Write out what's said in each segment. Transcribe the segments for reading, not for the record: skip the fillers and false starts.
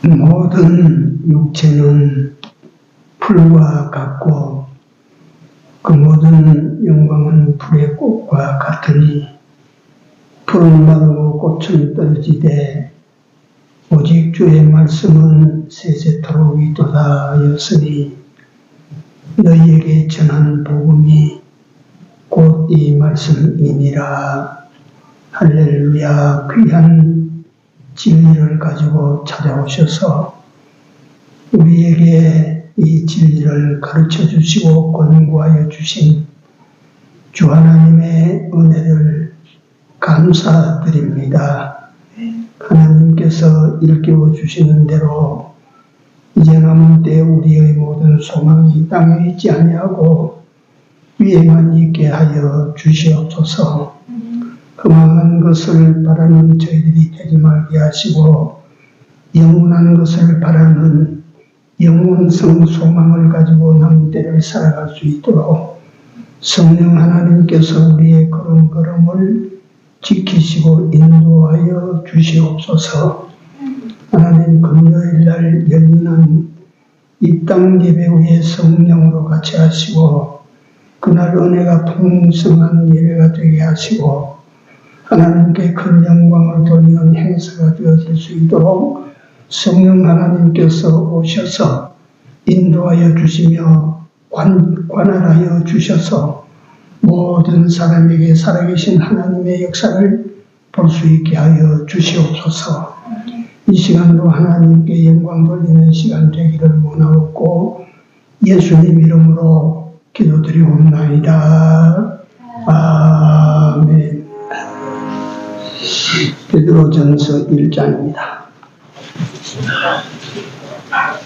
모든 육체는 풀과 같고 그 모든 영광은 불의 꽃과 같으니 풀은 마르고 꽃은 떨어지되 오직 주의 말씀은 세세토록 있도다 하였으니 너희에게 전한 복음이 곧 이 말씀이니라. 할렐루야. 귀한 진리를 가지고 찾아오셔서 우리에게 이 진리를 가르쳐 주시고 권고하여 주신 주 하나님의 은혜를 감사드립니다. 하나님께서 일깨워 주시는 대로 이제 남은 때 우리의 모든 소망이 땅에 있지 아니하고 위에만 있게 하여 주시옵소서. 흠망한 것을 바라는 저희들이 되지 말게 하시고 영원한 것을 바라는 영원성 소망을 가지고 남은 때를 살아갈 수 있도록 성령 하나님께서 우리의 걸음걸음을 지키시고 인도하여 주시옵소서. 하나님, 금요일날 열리는 입당 예배후에 성령으로 같이 하시고 그날 은혜가 풍성한 예배가 되게 하시고 하나님께 큰 영광을 돌리는 행사가 되어질 수 있도록 성령 하나님께서 오셔서 인도하여 주시며 관할하여 주셔서 모든 사람에게 살아계신 하나님의 역사를 볼 수 있게 하여 주시옵소서. 이 시간도 하나님께 영광 돌리는 시간 되기를 원하옵고 예수님 이름으로 기도드리옵나이다. 아멘. 베드로전서 1장입니다.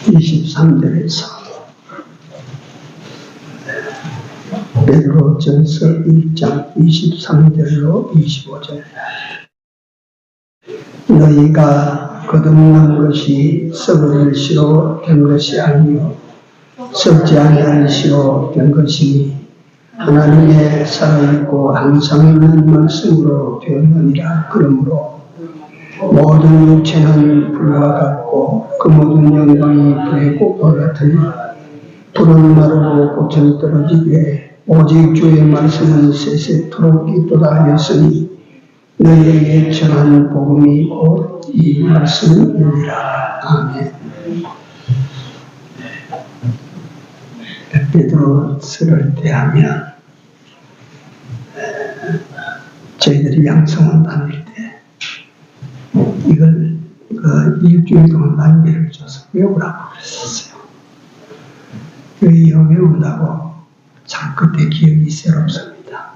23절에서 베드로전서 1장 23절로 25절. 너희가 거듭난 것이 썩을 시로 된 것이 아니요 썩지 아니할 시로 된 것이니 하나님의 살아있고 항상 있는 말씀으로 되었느니라. 그러므로 모든 육체는 불과 같고 그 모든 영광이 불의 꽃과 같으니 불은 마르고 꽃은 떨어지되 오직 주의 말씀은 세세토록 있도다 하였으니 너희에게 전한 복음이 곧 이 말씀이니라. 아멘. 베드로서를 대하면 저희들이 양성원 다닐 때 이걸 일주일 동안 난비를 줘서 외우라고 그랬었어요. 왜 외운다고 참 그때 기억이 새롭습니다.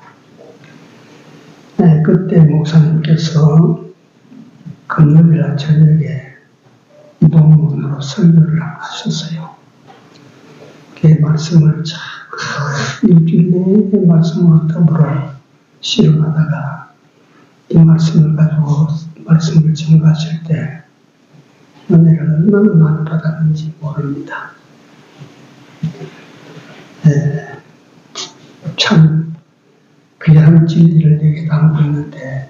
네, 그때 목사님께서 금요일날 저녁에 본문으로 설교를 하셨어요. 그 말씀을 참 일주일 내내 말씀으로 더불어 실험하다가 이 말씀을 가지고 말씀을 증거하실 때 은혜를 얼마나 많이 받았는지 모릅니다. 참 귀한 진리를 내게 담고 있는데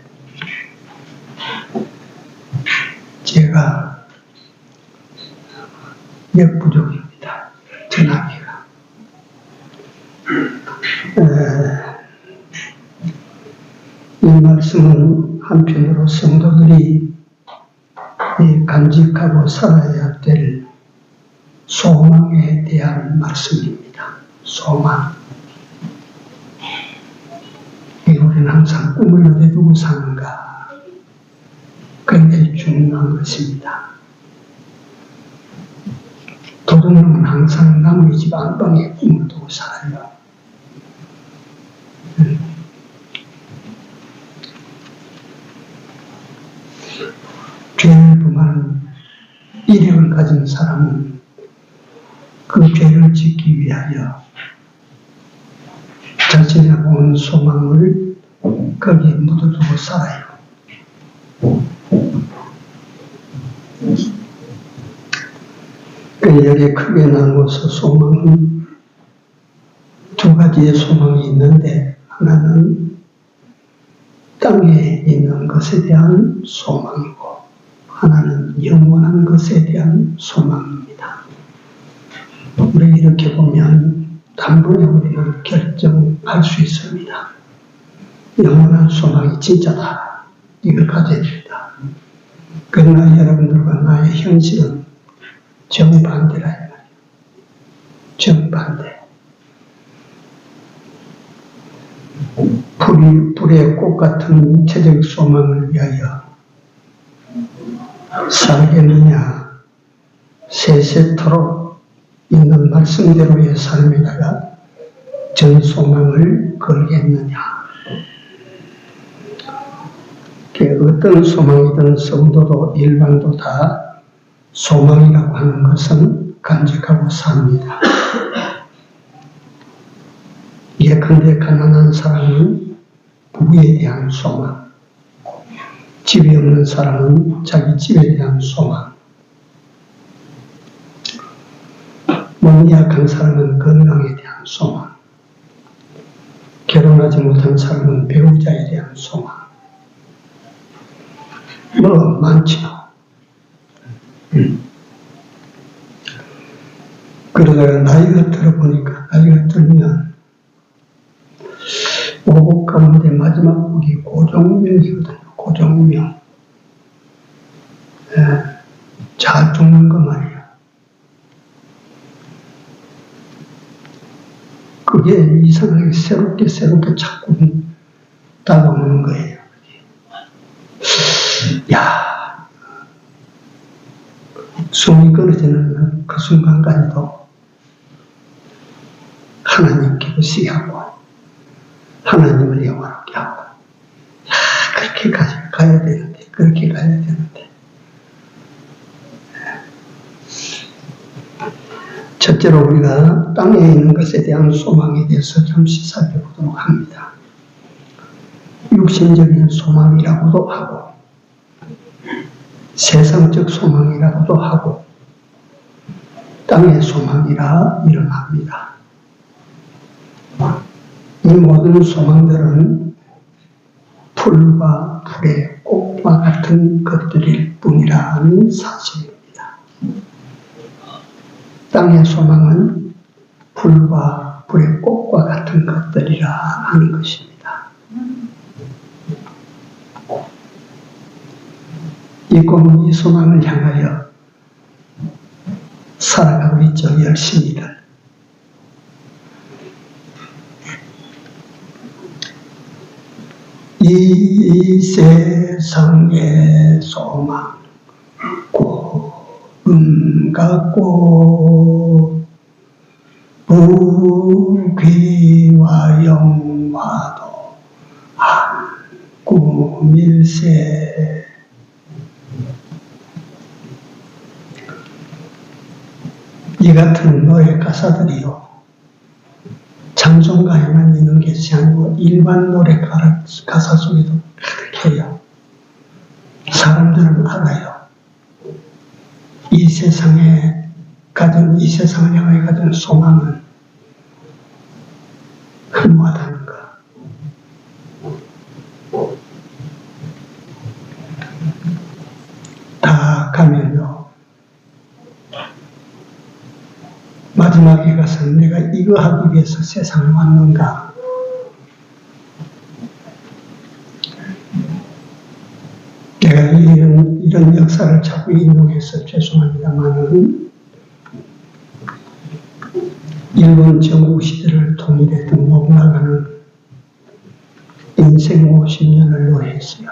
제가 역부족입니다. 전하기가. 이 말씀은 한편으로 성도들이 간직하고 살아야 될 소망에 대한 말씀입니다. 소망. 우리는 항상 꿈을 어디에 두고 사는가? 굉장히 중요한 것입니다. 도둑놈은 항상 남의 집 안방에 꿈을 두고 살아요. 죄를 범하는 이력을 가진 사람은 그 죄를 짓기 위하여 자신의 온 소망을 거기에 묻어두고 살아요. 여기에 크게 나누어서 소망은 두 가지의 소망이 있는데 하나는 땅에 있는 것에 대한 소망이고 하나는 영원한 것에 대한 소망입니다. 우리 이렇게 보면 단번에 우리는 결정할 수 있습니다. 영원한 소망이 진짜다. 이걸 가져야 됩니다. 그러나 여러분들과 나의 현실은 정반대라 이 말이에요. 정반대. 불의 꽃 같은 육체적 소망을 위하여 살겠느냐, 세세토록 있는 말씀대로의 삶에다가 전 소망을 걸겠느냐. 어떤 소망이든 성도도 일반도 다 소망이라고 하는 것은 간직하고 삽니다. 예컨대 가난한 사람은 부에 대한 소망, 집이 없는 사람은 자기 집에 대한 소망, 몸이 약한 사람은 건강에 대한 소망, 결혼하지 못한 사람은 배우자에 대한 소망, 뭐 많죠. 그러다가 나이가 들어보니까 나이가 들면 오곡 가운데 마지막 곡이 고종명이거든요. 고종명. 잘 죽는 거 말이에요. 그게 이상하게 새롭게 자꾸 다가오는 거예요. 야, 숨이 끊어지는 그 순간까지도 하나님 기쁘시게 하고 하나님을 영원하게 하고, 그렇게 가야 되는데, 그렇게 가야 되는데. 첫째로 우리가 땅에 있는 것에 대한 소망에 대해서 잠시 살펴보도록 합니다. 육신적인 소망이라고도 하고, 세상적 소망이라고도 하고, 땅의 소망이라 일어납니다. 이 모든 소망들은 풀과 풀의 꽃과 같은 것들일 뿐이라는 사실입니다. 땅의 소망은 풀과 풀의 꽃과 같은 것들이라 하는 것입니다. 이 꿈은 이 소망을 향하여 살아가고 있죠. 열심히들. 이 세상의 소망 꿈 같고 부귀와 영화도 한 꿈일세. 이 같은 노래 가사들이요, 찬송가에만 있는 것이 아니고 일반 노래 가사 속에도 가득해요. 사람들은 알아요. 이 세상을 향해 가진 소망은 흠모하다는 것. 다 가면요, 마지막에 가서 내가 이거 하기 위해서 세상에 왔는가? 내가 이런 역사를 자꾸 인용해서 죄송합니다만은, 일본 전국시대를 통일했던 노부나가는 인생 50년을 노래했어요.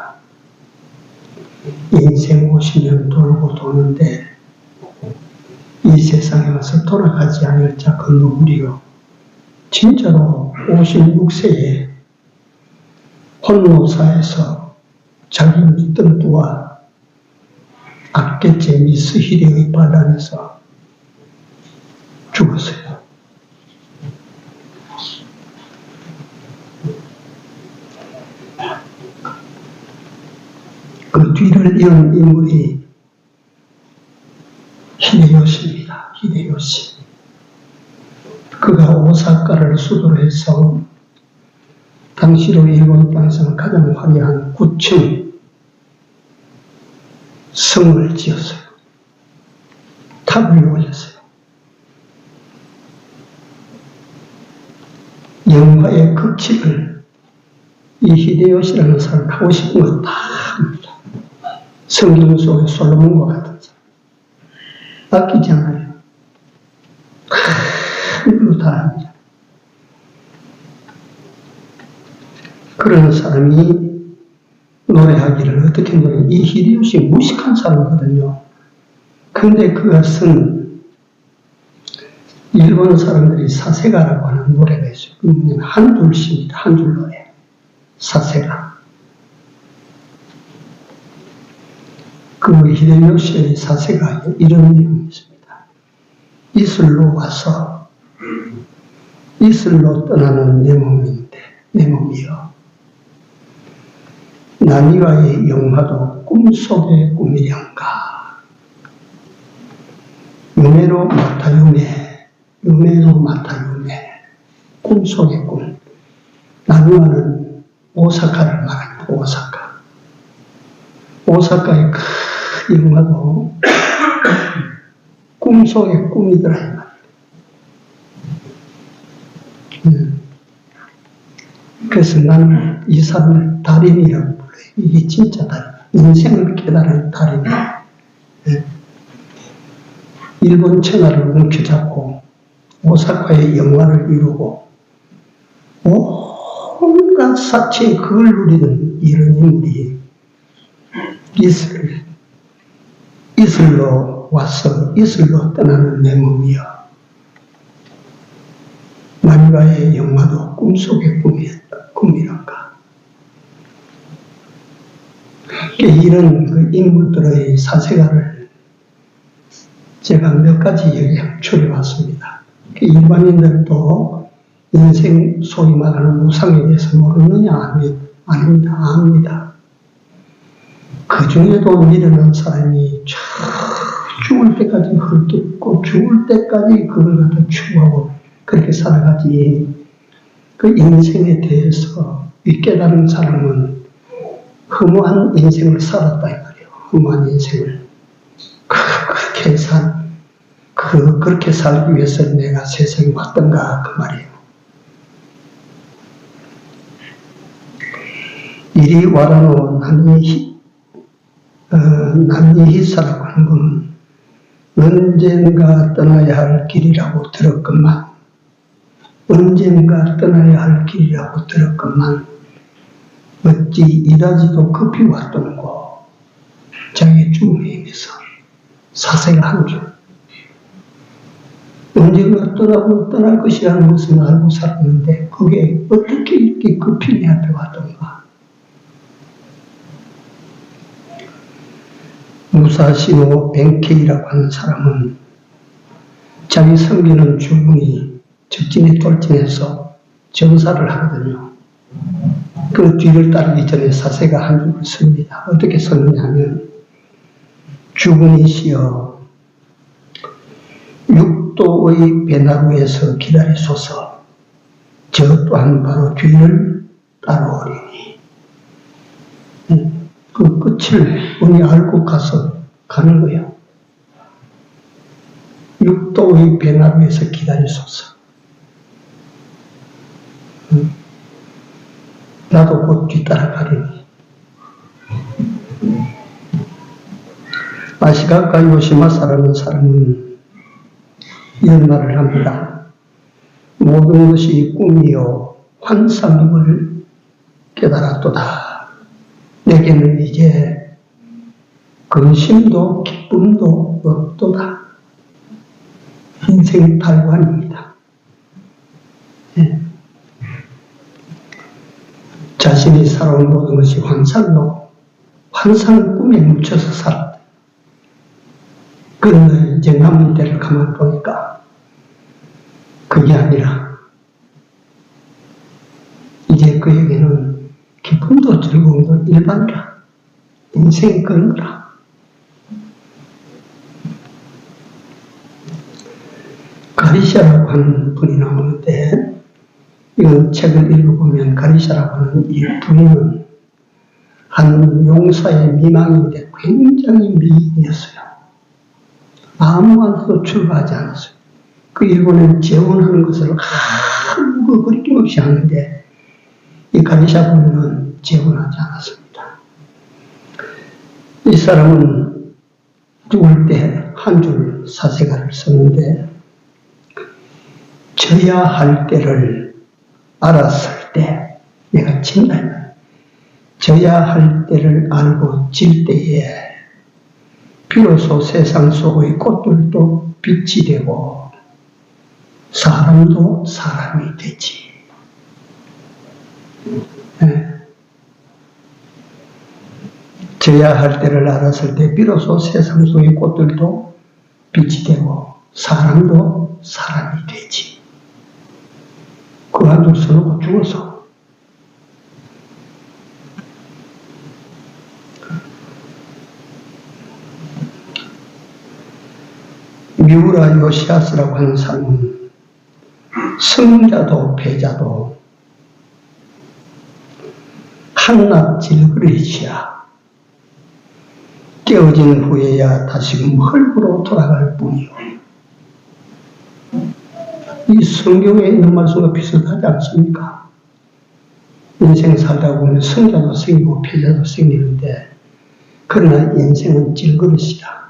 인생 50년 돌고 도는데 이 세상에 와서 돌아가지 않을 자 그 누구리요. 진짜로 56세에 혼노사에서 자기 믿던 부와 악계제 미스히리의 바단에서 죽었어요. 그 뒤를 이은 인물이 히데요시입니다. 히데요시. 그가 오사카를 수도로 해서 당시로 일본 땅에서는 가장 화려한 9층 성을 지었어요. 탑을 올렸어요. 영화의 극치를 이 히데요시라는 사람이 하고 싶은 건 다 합니다. 성경 속의 솔로몬과 같은 사람. 아끼지 않아요. 함부로 다 합니다. 그런 사람이 노래하기를 어떻게 노래, 이 히데요시 무식한 사람이거든요. 근데 그것은 일본 사람들이 사세가라고 하는 노래가 있어요. 한 줄씩입니다. 한 줄 노래. 사세가. 그 히데요시의 사세가 이런 내용이 있습니다. 이슬로 와서 이슬로 떠나는 내 몸인데, 내 몸이여. 나니와의 영화도 꿈속의 꿈이련가. 유메로 마타 유메, 유메로 마타 유메. 꿈속의 꿈. 나니와는 오사카를 말합니다. 오사카. 오사카의 큰 영화도 꿈속의 꿈이더라 이 말이에요. 그래서 나는 이 사람을 달인이라고 불러요. 이게 진짜 달인. 인생을 깨달은 달인이에요. 일본 천하를 움켜잡고 오사카의 영화를 이루고 온갖 사치의 그걸 누리는 이런 인물이 이슬로 와서 이슬로 떠나는 내 몸이여. 나니와의 영화도 꿈속의 꿈이란가. 이런 그 인물들의 사세가를 제가 몇 가지 여기 추려봤습니다. 일반인들도 인생 소위 말하는 무상에 대해서 모르느냐? 아닙니다. 압니다. 그 중에도 미련한 사람이 죽을 때까지 헐뜯고 죽을 때까지 그걸 갖다 추구하고 그렇게 살아가지. 그 인생에 대해서 깨달은 사람은 허무한 인생을 살았다 이 말이에요. 허무한 인생을. 그렇게 살기 위해서 내가 세상에 왔던가 그 말이에요. 이리 와라노 나니히사라고 하는 건 언젠가 떠나야 할 길이라고 들었건만, 언젠가 떠나야 할 길이라고 들었건만 어찌 이다지도 급히 왔던고. 자기의 죽음에 의해서 사세가 한 줄. 언젠가 떠날 것이라는 것을 알고 살았는데 그게 어떻게 이렇게 급히 내 앞에 왔던가. 무사시노 벤케이라고 하는 사람은 자기 섬기는 주군이 적진에 돌진해서 정사를 하거든요. 그 뒤를 따르기 전에 사세가 한 줄을 씁니다. 어떻게 썼느냐 하면 주군이시여 육도의 배나루에서 기다리소서. 저 또한 바로 뒤를 따라오리니. 그 끝을 우리 알고 가는 거예요. 육도의 배나루에서 기다리소서. 나도 곧 뒤따라가리니. 아시가카 요시마사라는 사람은 이런 말을 합니다. 모든 것이 꿈이요 환상임을 깨달았도다. 내게는 이제 근심도 기쁨도 없도다. 인생의 탈관입니다. 자신이 살아온 모든 것이 환상로, 환상 꿈에 묻혀서 살았다. 그러나 이제 남은 때를 가만 보니까 그게 아니라 이제 그에게는 기쁨도 즐거움도 일반이라. 인생이 그런 거라. 가리샤라고 하는 분이 나오는데 이건 책을 읽어보면 가리샤라고 하는 이 부인은 한 용사의 미망이 됐고요. 굉장히 미인이었어요. 아무한테도 출가하지 않았어요. 그 일본은 재혼하는 것을 아무 거리낌없이 하는데 이 가리샤 부인은 재혼하지 않았습니다. 이 사람은 죽을 때 한 줄 사세가를 썼는데 져야 할 때를 알았을 때 내가 친다. 져야 할 때를 알고 질 때에 비로소 세상 속의 꽃들도 빛이 되고 사람도 사람이 되지. 네. 져야 할 때를 알았을 때 비로소 세상 속의 꽃들도 빛이 되고 사람도 사람이 되지. 그 한 줄 써놓고 죽어서. 미우라 요시아스라고 하는 사람은 승자도 패자도 한낱 질그릇이야. 깨어진 후에야 다시금 흙으로 돌아갈 뿐이요. 이 성경에 있는 말씀과 비슷하지 않습니까? 인생 살다 보면 승자도 생기고 패자도 생기는데 그러나 인생은 질그릇이다.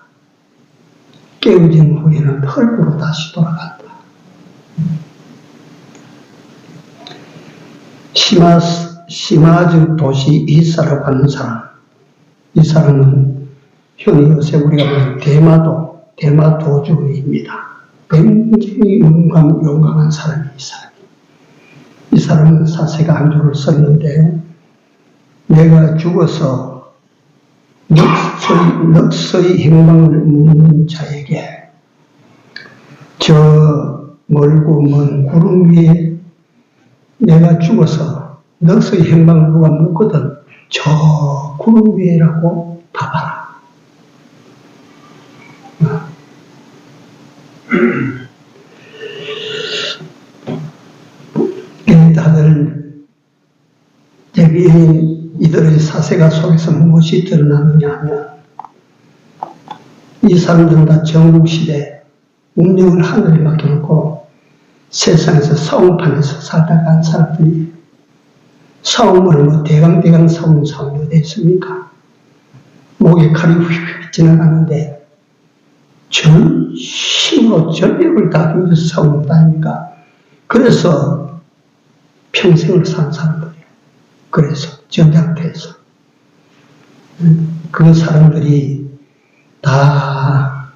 깨어진 후에는 흙으로 다시 돌아간다. 시마즈 도시 이사라고 하는 사람, 이 사람은 현재 요새 우리가 보는 대마도주의입니다. 굉장히 용감한 사람이 이 사람은 사세가 한 줄을 썼는데 내가 죽어서 넋의 행방을 묻는 자에게 저 멀고 먼 구름 위에 내가 죽어서 넋의 행방을 누가 묻거든 저 구름 위에라고 답하라. 다들 이들의 사세가 속에서 무엇이 드러나느냐 하면 이 사람들은 다 전국시대 운명을 하늘에 맡겨놓고 세상에서 싸움판에서 살다가 간 사람들이 싸움을 뭐 대강 싸움이 어디 있습니까? 목에 칼이 휙휙 지나가는데 전 힘으로 전력을 다하면서 싸우는 거 아닙니까? 그래서 평생을 산 사람들이에요. 그래서 전장터에서 그 사람들이 다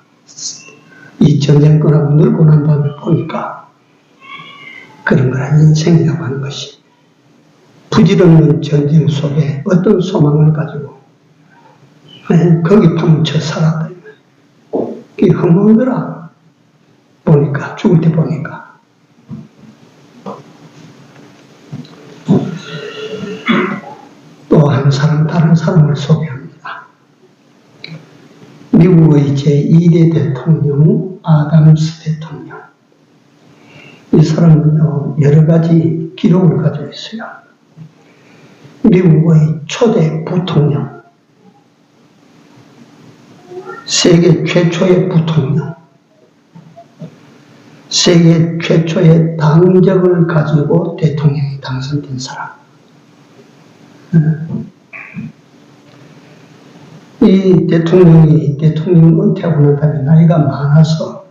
이 전쟁 끝나고 늙고 난 다음에 보니까 그런 거라 인생이라고 하는 것이 부질없는 전쟁 속에 어떤 소망을 가지고 거기 파묻혀 살았다. 그게 헛먹더라. 보니까 죽을 때 보니까 또 한 사람 다른 사람을 소개합니다. 미국의 제2대 대통령 아담스 대통령. 이 사람은요 여러 가지 기록을 가지고 있어요. 미국의 초대 부통령, 세계 최초의 부통령, 세계 최초의 당적을 가지고 대통령이 당선된 사람. 이 대통령이 은퇴하고 난 다음에 나이가 많아서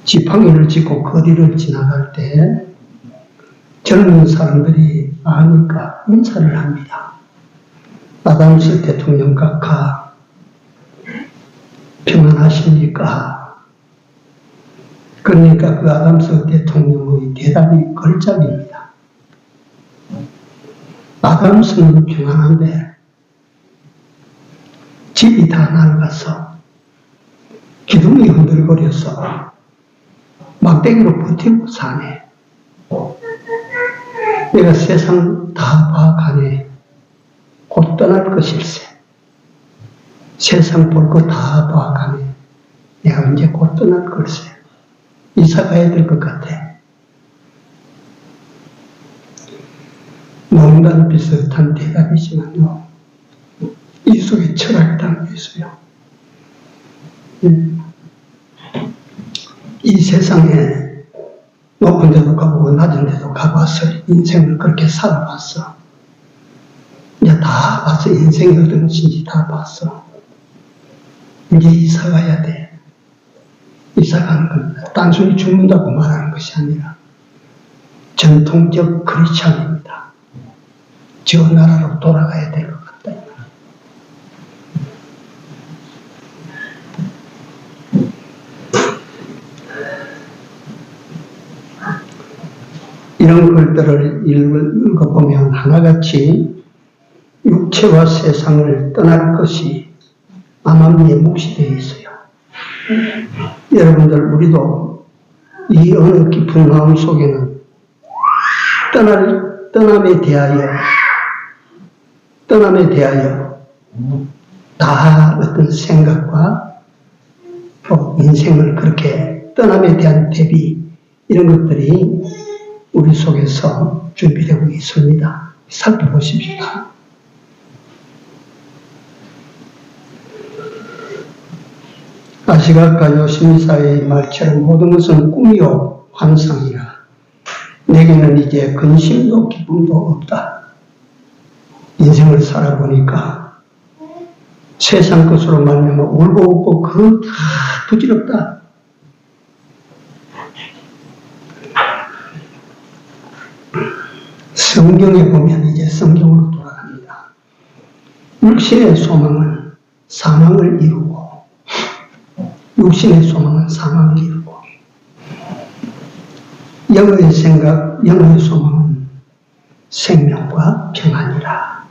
지팡이를 짚고 거리를 지나갈 때 젊은 사람들이 아니까 인사를 합니다. 아담스 대통령 각하 평안하십니까? 그러니까 그 아담스 대통령의 대답이 걸작입니다. 아담스는 평안한데 집이 다 낡아서 기둥이 흔들거려서 막대기로 버티고 사네. 내가 세상 다 봐가네. 곧 떠날 것일세. 세상 볼 거 다 봐가네. 내가 이제 곧 떠날 걸세. 이사 가야 될 것 같아. 농담 비슷한 대답이지만요. 이 속에 철학이 담겨 있어요. 이 세상에 높은 데도 가보고 낮은 데도 가봐서 인생을 그렇게 살아봤어. 이제 다 봤어. 인생이 어떤 것인지 다 봤어. 이제 이사 가야 돼. 이사 가는 건 단순히 죽는다고 말하는 것이 아니라 전통적 크리스찬입니다. 저 나라로 돌아가야 될 것 같다. 이런 글들을 읽어보면 하나같이 육체와 세상을 떠날 것이 암암리에 묵시되어 있어요. 여러분들, 우리도 이 어느 깊은 마음 속에는 떠남에 대하여 다 어떤 생각과 또 인생을 그렇게 떠남에 대한 대비, 이런 것들이 우리 속에서 준비되고 있습니다. 살펴보십시다. 아시각과 요시미사의 말처럼 모든 것은 꿈이요 환상이라. 내게는 이제 근심도 기쁨도 없다. 인생을 살아보니까 세상 것으로 말미암아 울고 웃고 그거 다 부질없다. 성경에 보면 이제 성경으로 돌아갑니다. 육신의 소망은 사망을 이루고, 육신의 소망은 사망을 이루고, 영의 생각, 영의 소망은 생명과 평안이라.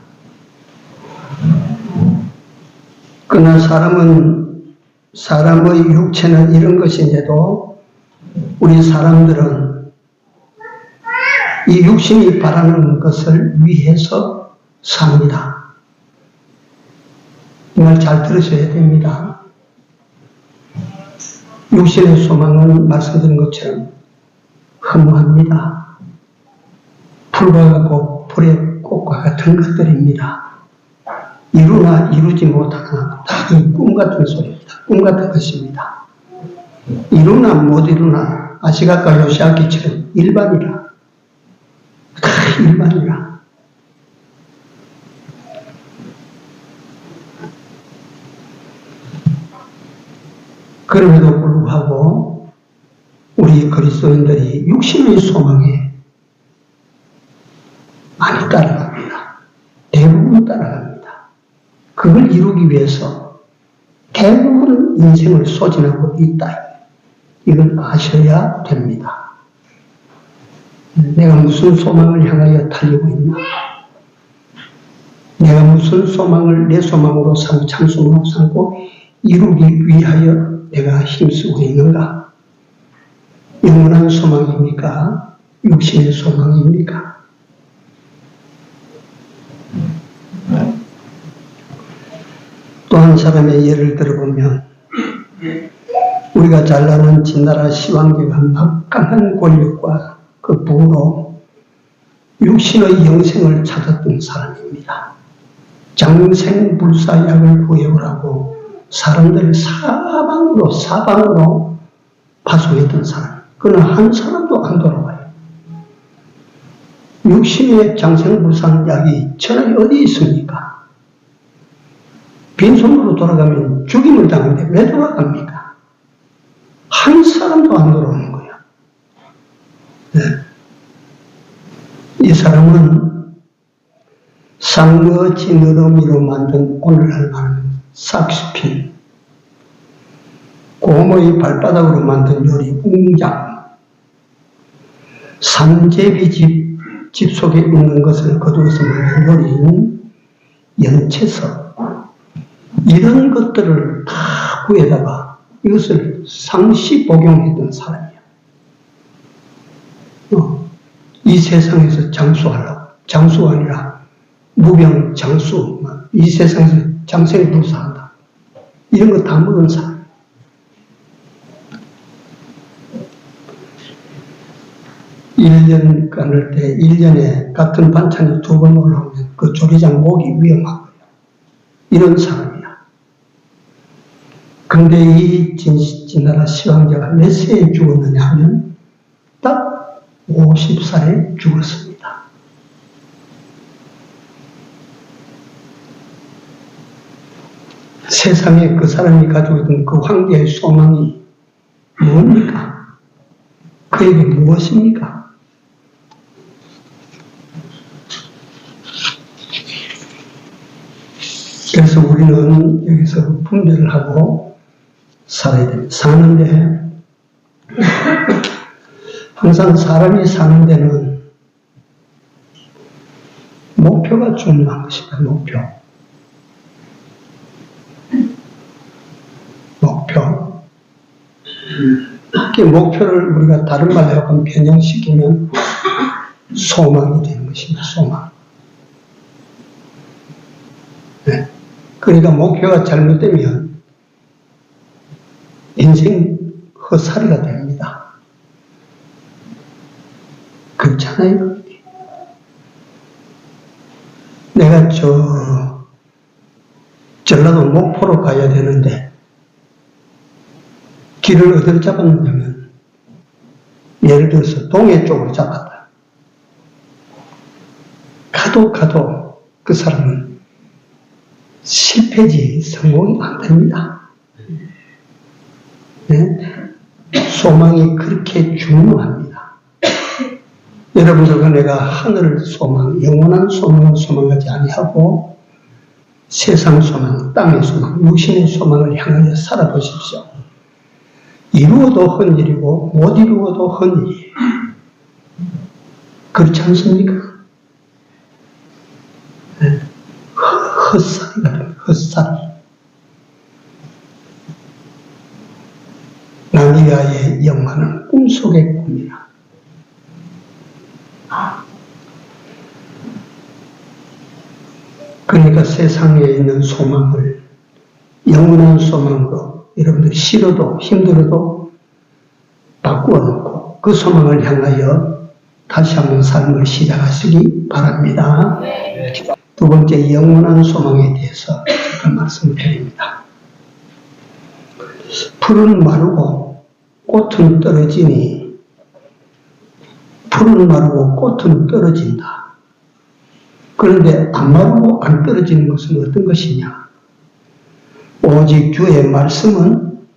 그러나 사람의 육체는 이런 것인데도 우리 사람들은 이 육신이 바라는 것을 위해서 삽니다. 이 말 잘 들으셔야 됩니다. 육신의 소망은 말씀드린 것처럼 허무합니다. 불과 같고 불의 꽃과 같은 것들입니다. 이루나 이루지 못하나 다 꿈 같은 소리입니다. 꿈 같은 것입니다. 이루나 못 이루나 아시각과 요시아키처럼 일반이라. 다 일반이라. 그럼에도 불구하고 우리 그리스도인들이 육신의 소망에 많이 따라갑니다. 대부분 따라갑니다. 그걸 이루기 위해서 대부분 인생을 소진하고 있다. 이걸 아셔야 됩니다. 내가 무슨 소망을 향하여 달리고 있나? 내가 무슨 소망을 내 소망으로 삼고 참 소망으로 삼고 이루기 위하여 내가 힘쓰고 있는가? 영원한 소망입니까? 육신의 소망입니까? 또 한 사람의 예를 들어보면 우리가 잘 아는 진나라 시황제가 막강한 권력과 그 부로 육신의 영생을 찾았던 사람입니다. 장생불사약을 구해오라고 사람들을 사방으로 파송했던 사람. 그러나 한 사람도 안 돌아와요. 육신의 장생불사약이 천하에 어디 있습니까? 빈손으로 돌아가면 죽임을 당하는데 왜 돌아갑니까? 한 사람도 안 돌아오는 거예요. 네. 이 사람은 상거지 너러미로 만든 오늘날 말하는 삭스핀, 곰의 발바닥으로 만든 요리 웅장, 삼제비집 속에 있는 것을 거두어서 만든 요리인 연채석, 이런 것들을 다 구해다가 이것을 상시 복용했던 사람이에요. 이 세상에서 장수하려고, 장수가 아니라 무병, 장수, 이 세상에서 장생불사한다. 이런 거 다 먹은 사람. (1년) 끊을 때 1년에 같은 반찬이 2번 올라오면 그 조리장 목이 위험한 거예요. 이런 사람이야. 근데 이 진나라 시황제가 몇 세에 죽었느냐 하면 딱 50살에 죽었습니다. 세상에 그 사람이 가지고 있던 그 황제의 소망이 뭡니까? 그에게 무엇입니까? 그래서 우리는 여기서 분별을 하고 살아야 됩니다. 사는데 항상 사람이 사는 데는 목표가 중요한 것입니다. 목표. 그 목표를 우리가 다른 말로 하면 변형시키면 소망이 되는 것입니다. 소망. 네. 그러니까 목표가 잘못되면 인생 헛살이가 됩니다. 그렇잖아요. 내가 전라도 목포로 가야 되는데 길을 어디로 잡았느냐면 예를 들어서 동해 쪽으로 잡았다. 가도 그 사람은 실패지 성공이 안 됩니다. 네? 소망이 그렇게 중요합니다. 여러분들과 내가 하늘을 소망, 영원한 소망을 소망하지 아니하고 세상 소망, 땅의 소망, 육신의 소망을 향하여 살아보십시오. 이루어도 헛일이고 못 이루어도 헛일이에요. 그렇지 않습니까? 네. 헛살이거든요. 헛살. 나니아의 영화는 꿈속의 꿈이라. 그러니까 세상에 있는 소망을 영원한 소망으로 여러분들이 싫어도 힘들어도 바꾸어 놓고 그 소망을 향하여 다시 한번 삶을 시작하시기 바랍니다. 두 번째, 영원한 소망에 대해서 잠깐 말씀드립니다. 풀은 마르고 꽃은 떨어지니 풀은 마르고 꽃은 떨어진다. 그런데 안 마르고 안 떨어지는 것은 어떤 것이냐? 오직 주의 말씀은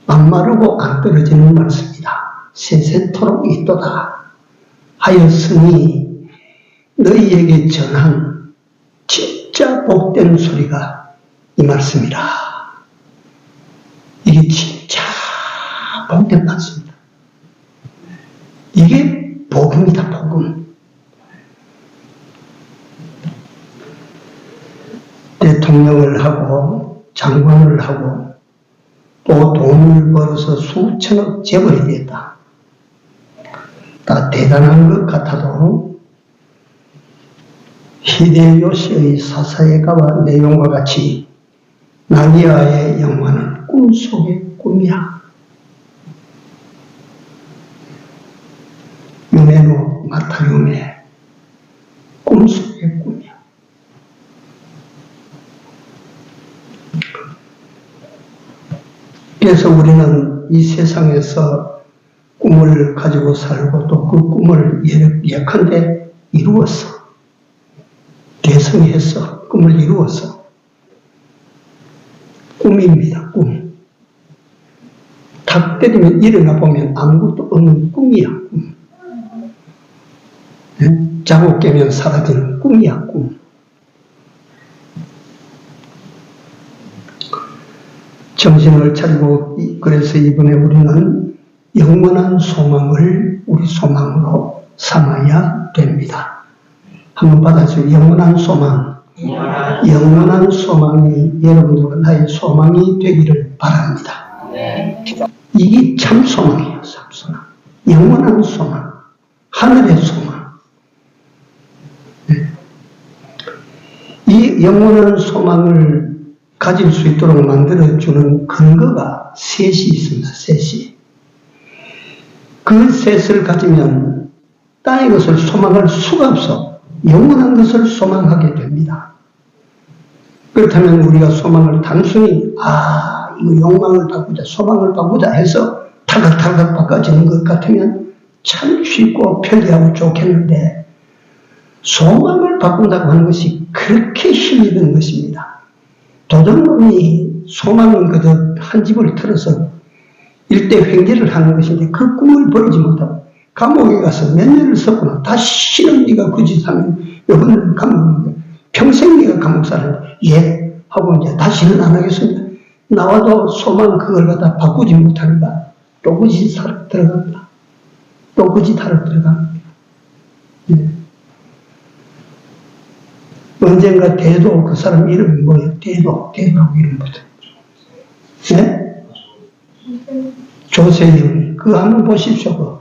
안 마르고 안 떨어지는 말씀이다. 세세토록 있도다 하였으니 너희에게 전한 진짜 복된 소리가 이 말씀이라. 이게 진짜 복된 말씀이다. 이게 복음이다. 복음. 대통령을 하고 장관을 하고 또 돈을 벌어서 수천억 재벌이 됐다. 다 대단한 것 같아도 히데요시의 사사예가와 내용과 같이 나니아의 영화는 꿈속의 꿈이야. 유메노 마타유메 꿈속의 꿈이야. 그래서 우리는 이 세상에서 꿈을 가지고 살고 또 그 꿈을 예컨대 이루었어. 대성했어. 꿈을 이루었어. 꿈입니다. 꿈. 탁 때리면 일어나 보면 아무것도 없는 꿈이야. 꿈. 네? 자고 깨면 사라지는 꿈이야. 꿈. 정신을 차리고 그래서 이번에 우리는 영원한 소망을 우리 소망으로 삼아야 됩니다. 한번 받아주세요. 영원한 소망. 영원한 소망이 여러분들과 나의 소망이 되기를 바랍니다. 이게 참 소망이에요. 참 소망. 영원한 소망. 하늘의 소망. 네. 이 영원한 소망을 가질 수 있도록 만들어주는 근거가 셋이 있습니다. 셋이. 그 셋을 가지면 땅의 것을 소망할 수가 없어. 영원한 것을 소망하게 됩니다. 그렇다면 우리가 소망을 단순히 이거 욕망을 바꾸자, 소망을 바꾸자 해서 탈각탈각 바꿔지는 것 같으면 참 쉽고 편리하고 좋겠는데, 소망을 바꾼다고 하는 것이 그렇게 힘이 드는 것입니다. 도둑놈이 소망은 그저 한 집을 털어서 일대 횡재를 하는 것인데, 그 꿈을 버리지 못하고 감옥에 가서 몇 년을 썼구나. 다시는 네가 그 짓 하면 이번에는 감옥에 평생 네가 감옥 살았는데, 예 하고 이제 다시는 안 하겠습니다. 나와도 소망 그걸 갖다 바꾸지 못하니까 또 그 짓 하러 들어갑니다. 또 그 짓 하러 들어갑니다. 예. 언젠가 대도, 그 사람 이름이 뭐예요? 대도 이름부터. 네? 조세영. 그거 한번 보십시오.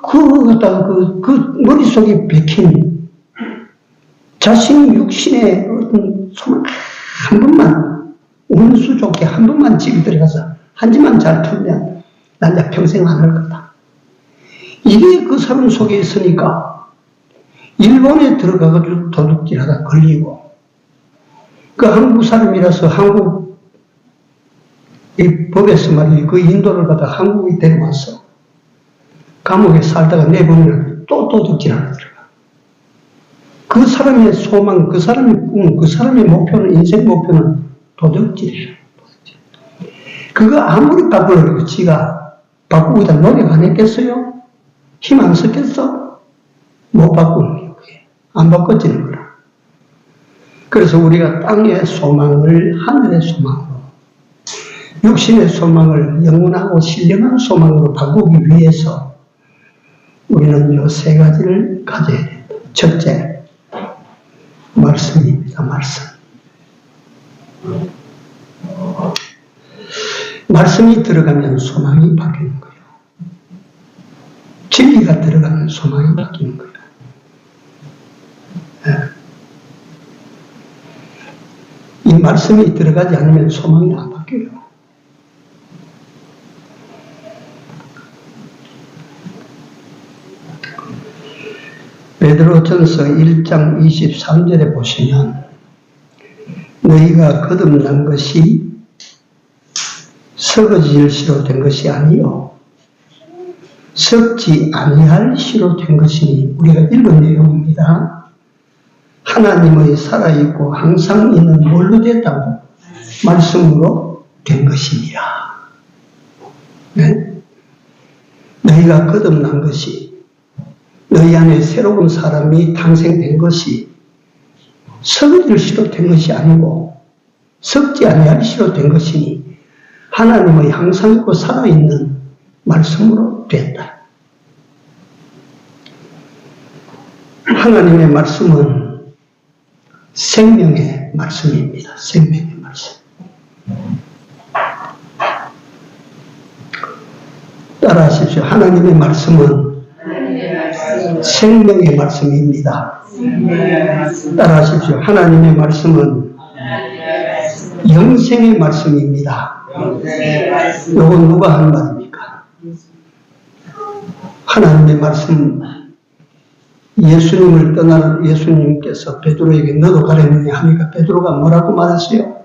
그거 갖다가 그 머릿속에 박힌 자신 육신의 어떤 소망 한 번만, 운수 좋게 한 번만 집에 들어가서 한 집만 잘 풀면 난 이제 평생 안 할 거다. 이게 그 사람 속에 있으니까 일본에 들어가가지고 도둑질하다 걸리고, 그 한국 사람이라서 한국 이 법에서 말이에요. 그 인도를 갖다 한국에 데려와서 감옥에 살다가 내보내면 또 도둑질하러 들어가. 그 사람의 소망, 그 사람의 꿈, 그 사람의 목표는, 인생 목표는 도둑질이에요. 그거 아무리 바꾸려고 지가 바꾸기다 노력 안 했겠어요? 힘 안 썼겠어? 못 바꾸는 게 안 바꿔지는 거라. 그래서 우리가 땅의 소망을 하늘의 소망으로, 육신의 소망을 영원하고 신령한 소망으로 바꾸기 위해서 우리는 이 세 가지를 가져야 된다. 첫째, 말씀입니다. 말씀. 말씀이 들어가면 소망이 바뀌는 거예요. 진리가 들어가면 소망이 바뀌는 거예요. 이 말씀이 들어가지 않으면 소망이 안 바뀌어요. 베드로전서 1장 23절에 보시면, 너희가 거듭난 것이 썩어질 시로 된 것이 아니요 썩지 아니할 시로 된 것이니, 우리가 읽은 내용입니다. 하나님의 살아있고 항상 있는 뭘로 됐다고? 말씀으로 된 것이니라. 네? 너희가 거듭난 것이, 너희 안에 새로운 사람이 탄생된 것이 썩을 시로 된 것이 아니고 썩지 아니할 시로 된 것이니 하나님의 항상 있고 살아있는 말씀으로 됐다. 하나님의 말씀은 생명의 말씀입니다. 생명의 말씀. 따라하십시오. 하나님의 말씀은 생명의 말씀입니다. 따라하십시오. 하나님의 말씀은 영생의 말씀입니다. 이건 누가 한 말입니까? 하나님의 말씀. 예수님을 떠나는 예수님께서 베드로에게 너도 가려느냐 하니까 베드로가 뭐라고 말했어요?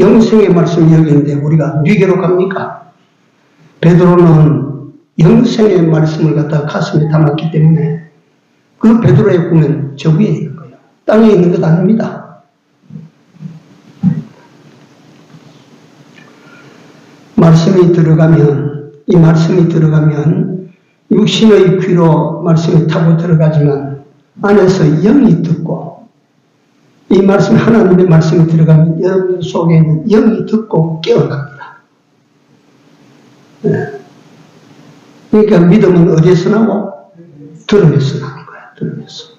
영생의 말씀이 여기 있는데 우리가 뉘게로 갑니까? 베드로는 영생의 말씀을 갖다가 가슴에 담았기 때문에 그 베드로의 꿈은 저 위에 있는 거예요. 땅에 있는 것 아닙니다. 말씀이 들어가면, 이 말씀이 들어가면 육신의 귀로 말씀이 타고 들어가지만 안에서 영이 듣고, 이 말씀, 하나님의 말씀이 들어가면 여러분 속에 있는 영이 듣고 깨어납니다. 네. 그러니까 믿음은 어디에서 나고? 들음에서 나는 거야. 들음에서.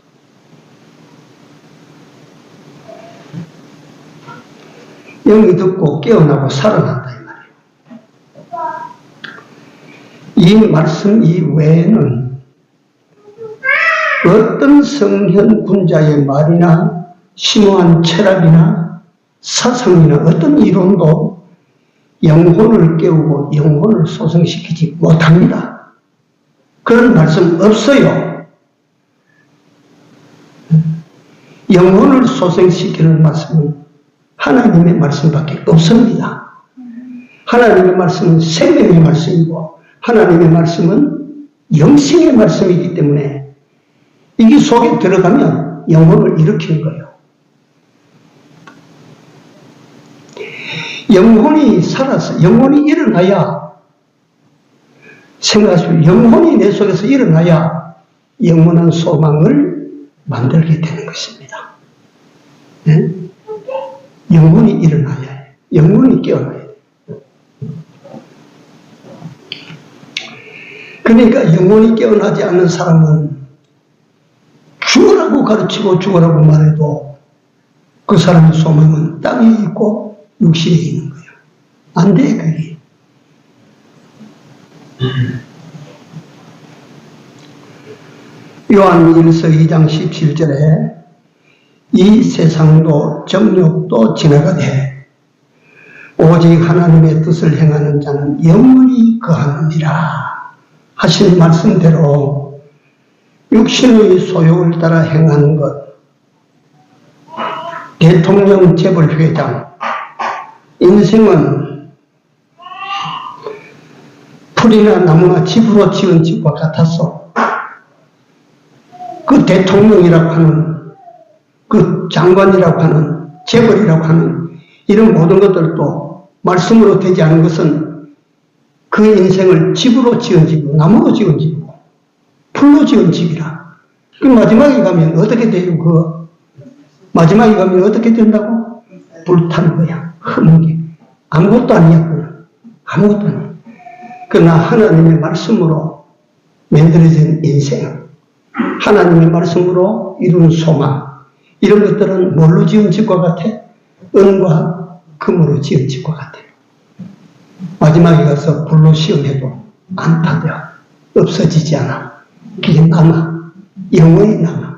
영이 듣고 깨어나고 살아난다 이 말이에요. 이 말씀 이외에는 어떤 성현 군자의 말이나 심오한 철학이나 사상이나 어떤 이론도 영혼을 깨우고 영혼을 소성시키지 못합니다. 그런 말씀 없어요. 영혼을 소생시키는 말씀은 하나님의 말씀밖에 없습니다. 하나님의 말씀은 생명의 말씀이고 하나님의 말씀은 영생의 말씀이기 때문에 이게 속에 들어가면 영혼을 일으키는 거예요. 영혼이 살아서 영혼이 일어나야 생각하시면 영혼이 내 속에서 일어나야 영원한 소망을 만들게 되는 것입니다. 네? 영혼이 일어나야 해요. 영혼이 깨어나야 해요. 그러니까 영혼이 깨어나지 않는 사람은 죽으라고 가르치고 죽으라고 말해도 그 사람의 소망은 땅에 있고 육신에 있는 거예요. 안 돼, 그게. 요한일서 2장 17절에 이 세상도 정욕도 지나가되 오직 하나님의 뜻을 행하는 자는 영원히 거하느니라 하신 말씀대로 육신의 소욕을 따라 행하는 것, 대통령, 재벌, 회장, 인생은 풀이나 나무나 집으로 지은 집과 같아서 그 대통령이라고 하는 그 장관이라고 하는 재벌이라고 하는 이런 모든 것들도 말씀으로 되지 않은 것은 그 인생을 집으로 지은 집이고 나무로 지은 집이고 풀로 지은 집이라. 그 마지막에 가면 어떻게 돼요? 그 마지막에 가면 어떻게 된다고? 불타는 거야. 흠은 게. 아무것도 아니야. 그건. 아무것도 아니야. 그러나 하나님의 말씀으로 만들어진 인생, 하나님의 말씀으로 이룬 소망, 이런 것들은 뭘로 지은 집과 같아? 은과 금으로 지은 집과 같아. 마지막에 가서 불로 시험해도 안 타져. 없어지지 않아. 그게 남아. 영원히 남아.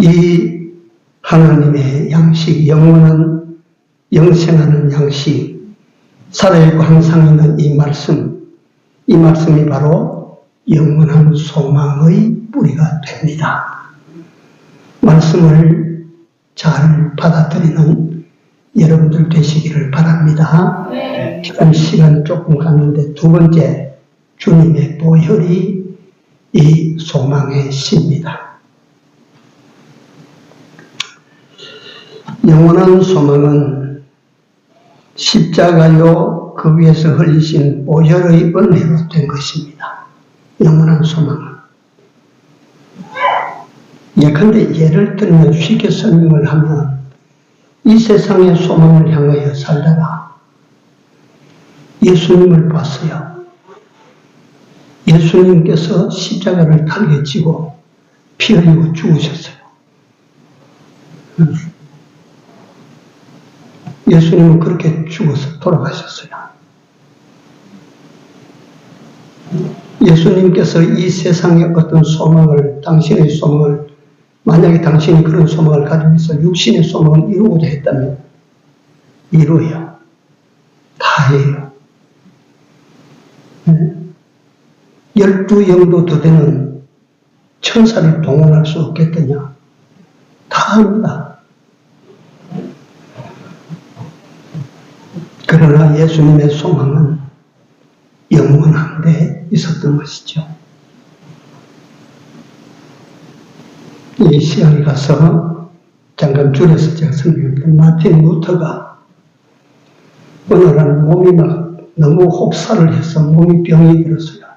이 하나님의 양식, 영원한 영생하는 양식, 살아있고 항상 있는 이 말씀이 바로 영원한 소망의 뿌리가 됩니다. 말씀을 잘 받아들이는 여러분들 되시기를 바랍니다. 지금 시간 조금 갔는데 두 번째, 주님의 보혈이 이 소망의 씨입니다. 영원한 소망은 십자가요 그 위에서 흘리신 보혈의 은혜로 된 것입니다. 영원한 소망은. 예컨대 예를 들면 쉽게 설명을 하면 이 세상의 소망을 향하여 살다가 예수님을 봤어요. 예수님께서 십자가를 달게 지고 피 흘리고 죽으셨어요. 예수님은 그렇게 죽어서 돌아가셨어요. 예수님께서 이 세상의 어떤 소망을, 당신의 소망을, 만약에 당신이 그런 소망을 가지고 있어 육신의 소망을 이루고자 했다면 이루어요. 다 해요. 12영도 더 되는 천사를 동원할 수 없겠더냐. 다 합니다. 그러나 예수님의 소망은 영원한 데 있었던 것이죠. 이 시간에 가서 잠깐 줄여서 제가 설명드린 마틴 루터가 어느 날 몸이 막 너무 혹사를 해서 몸이 병이 들었어요.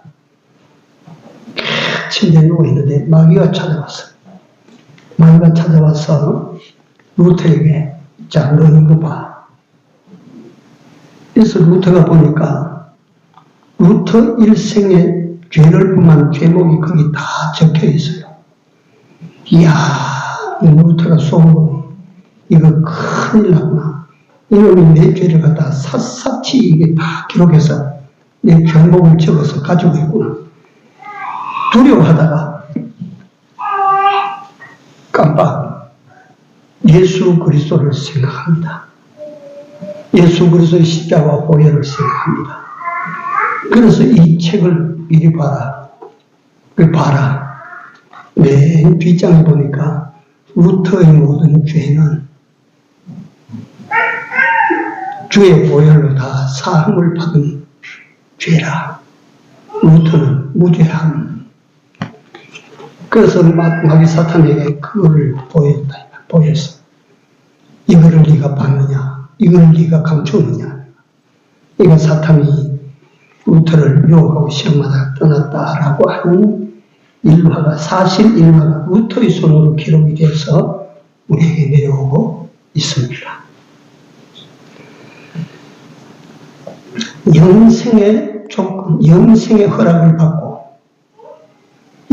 침대에 누워있는데 마귀가 찾아왔어요. 마귀가 찾아와서 루터에게 자, 너 이거 봐. 그래서 루터가 보니까 루터 일생의 죄를 범한 죄목이 거기 다 적혀 있어요. 이야, 이 루터가 속으로 이거 큰일 났구나. 이놈이 내 죄를 갖다 샅샅이 이게 다 기록해서 내 죄목을 적어서 가지고 있구나. 두려워하다가 깜빡 예수 그리스도를 생각합니다. 예수 그리스도의 십자가와 보혈을 생각합니다. 그래서 이 책을 이리 봐라. 봐라. 맨 뒷장에 보니까 루터의 모든 죄는 주의 보혈로 다 사함을 받은 죄라. 루터는 무죄함. 그래서 마귀 사탄에게 그거를 보였어. 이거를 네가 받느냐? 이걸 네가 감추느냐? 이거 사탄이 루터를 유혹하고 시험하다가 떠났다라고 하는 일화가, 사실 일화가 루터의 손으로 기록이 돼서 우리에게 내려오고 있습니다. 영생의 조건, 영생의 허락을 받고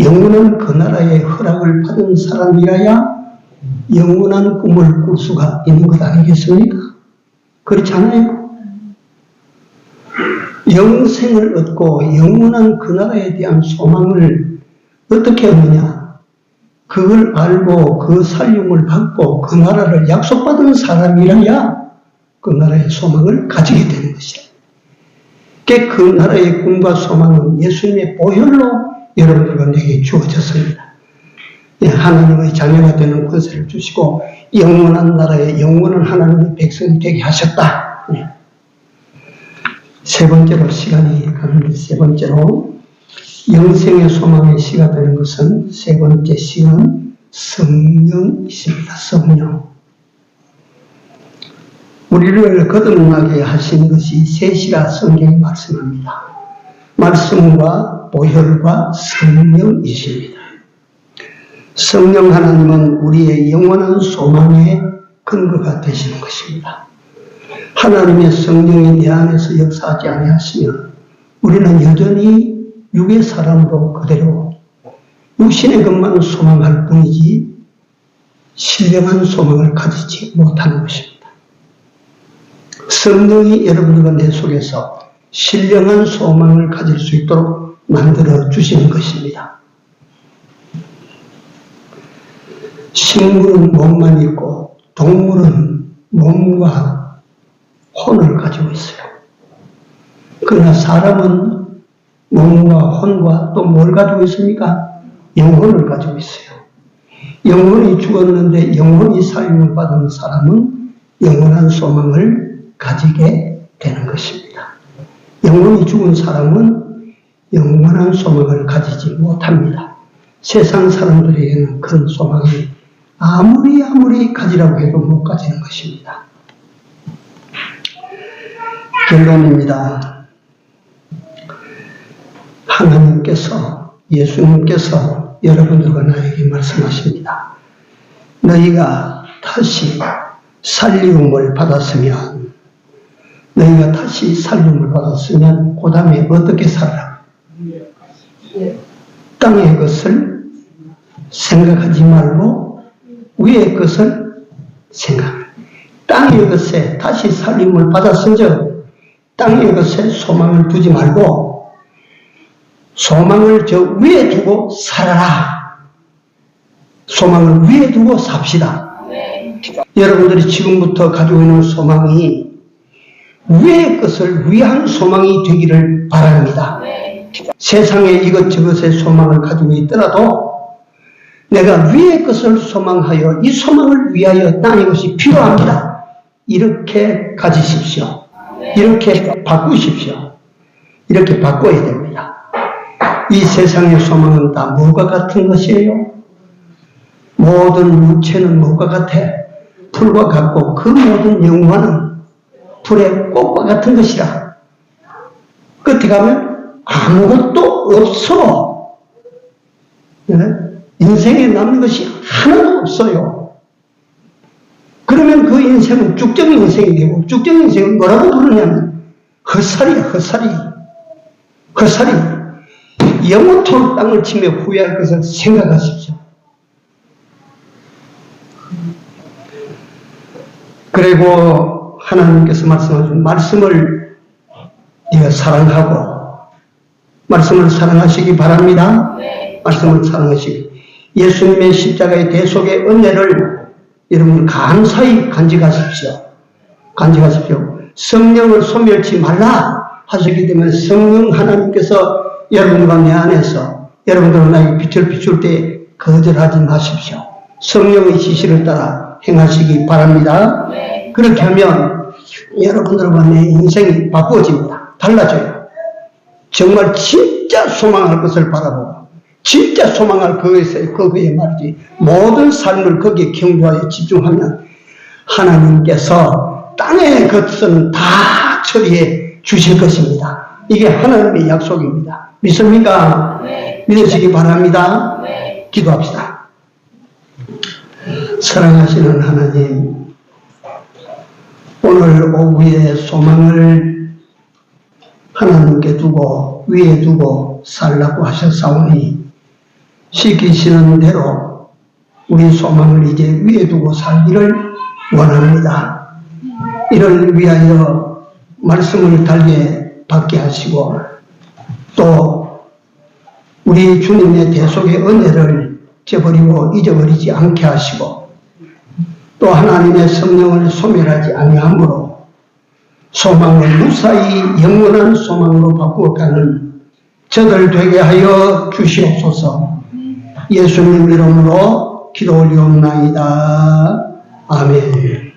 영원한 그 나라의 허락을 받은 사람이라야 영원한 꿈을 꿀 수가 있는 것 아니겠습니까? 그렇지 않아요? 영생을 얻고 영원한 그 나라에 대한 소망을 어떻게 얻느냐? 그걸 알고 그 살림을 받고 그 나라를 약속받은 사람이라야 그 나라의 소망을 가지게 되는 것이에요. 그 나라의 꿈과 소망은 예수님의 보혈로 여러분들과 내게 주어졌습니다. 하나님의 자녀가 되는 권세를 주시고 영원한 나라에 영원한 하나님의 백성이 되게 하셨다. 세 번째로 시간이 가는데, 세 번째로 영생의 소망의 시가 되는 것은, 세 번째 시는 성령이십니다. 성령. 우리를 거듭나게 하신 것이 셋이라 성경이 말씀합니다. 말씀과 보혈과 성령이십니다. 성령 하나님은 우리의 영원한 소망의 근거가 되시는 것입니다. 하나님의 성령이 내 안에서 역사하지 아니하시면 우리는 여전히 육의 사람으로 그대로 육신의 것만 소망할 뿐이지 신령한 소망을 가지지 못하는 것입니다. 성령이 여러분들과 내 속에서 신령한 소망을 가질 수 있도록 만들어 주시는 것입니다. 식물은 몸만 있고 동물은 몸과 혼을 가지고 있어요. 그러나 사람은 몸과 혼과 또 뭘 가지고 있습니까? 영혼을 가지고 있어요. 영혼이 죽었는데 영혼이 살림을 받은 사람은 영원한 소망을 가지게 되는 것입니다. 영혼이 죽은 사람은 영원한 소망을 가지지 못합니다. 세상 사람들에게는 그런 소망이 아무리 가지라고 해도 못 가지는 것입니다. 결론입니다. 하나님께서, 예수님께서 여러분들과 나에게 말씀하십니다. 너희가 다시 살림을 받았으면, 그 다음에 어떻게 살아라? 땅의 것을 생각하지 말고 위의 것을 생각하라. 땅의 것에 다시 살림을 받았은즉 땅의 것에 소망을 두지 말고 소망을 저 위에 두고 살아라. 소망을 위에 두고 삽시다. 여러분들이 지금부터 가지고 있는 소망이 위의 것을 위한 소망이 되기를 바랍니다. 세상에 이것저것의 소망을 가지고 있더라도 내가 위의 것을 소망하여 이 소망을 위하여 땅의 것이 필요합니다. 이렇게 가지십시오. 이렇게 바꾸십시오. 이렇게 바꿔야 됩니다. 이 세상의 소망은 다 뭐가 같은 것이에요? 모든 육체는 뭐가 같아? 풀과 같고 그 모든 영화는 불의 꽃과 같은 것이라. 끝에 가면 아무것도 없어. 인생에 남는 것이 하나도 없어요. 그러면 그 인생은 죽정 인생이 되고, 죽정 인생은 뭐라고 부르냐면 헛살이야. 헛살이. 영원토록 땅을 치며 후회할 것을 생각하십시오. 그리고 하나님께서 말씀하신 말씀을 네가 사랑하고, 말씀을 사랑하시기 바랍니다. 말씀을 사랑하시기. 예수님의 십자가의 대속의 은혜를 여러분 감사히 간직하십시오. 성령을 소멸치 말라 하셨기 때문에 성령 하나님께서 여러분과 내 안에서 여러분들은 나에게 빛을 비출 때 거절하지 마십시오. 성령의 지시를 따라 행하시기 바랍니다. 그렇게 하면 여러분들과 내 인생이 바꾸어집니다. 달라져요. 정말 진짜 소망할 것을 바라보고 진짜 소망할 그거에 말이지 모든 삶을 거기에 경주하여 집중하면 하나님께서 땅의 것은 다 처리해 주실 것입니다. 이게 하나님의 약속입니다. 믿습니까? 믿으시기 바랍니다. 기도합시다. 사랑하시는 하나님, 오늘 오후에 소망을 하나님께 두고 위에 두고 살라고 하셨사오니 시키시는 대로 우리 소망을 이제 위에 두고 살기를 원합니다. 이를 위하여 말씀을 달게 받게 하시고 또 우리 주님의 대속의 은혜를 저버리고 잊어버리지 않게 하시고 또 하나님의 성령을 소멸하지 아니함으로 소망을 무사히 영원한 소망으로 바꾸어가는 저들 되게 하여 주시옵소서. 예수님 이름으로 기도 올리옵나이다. 아멘.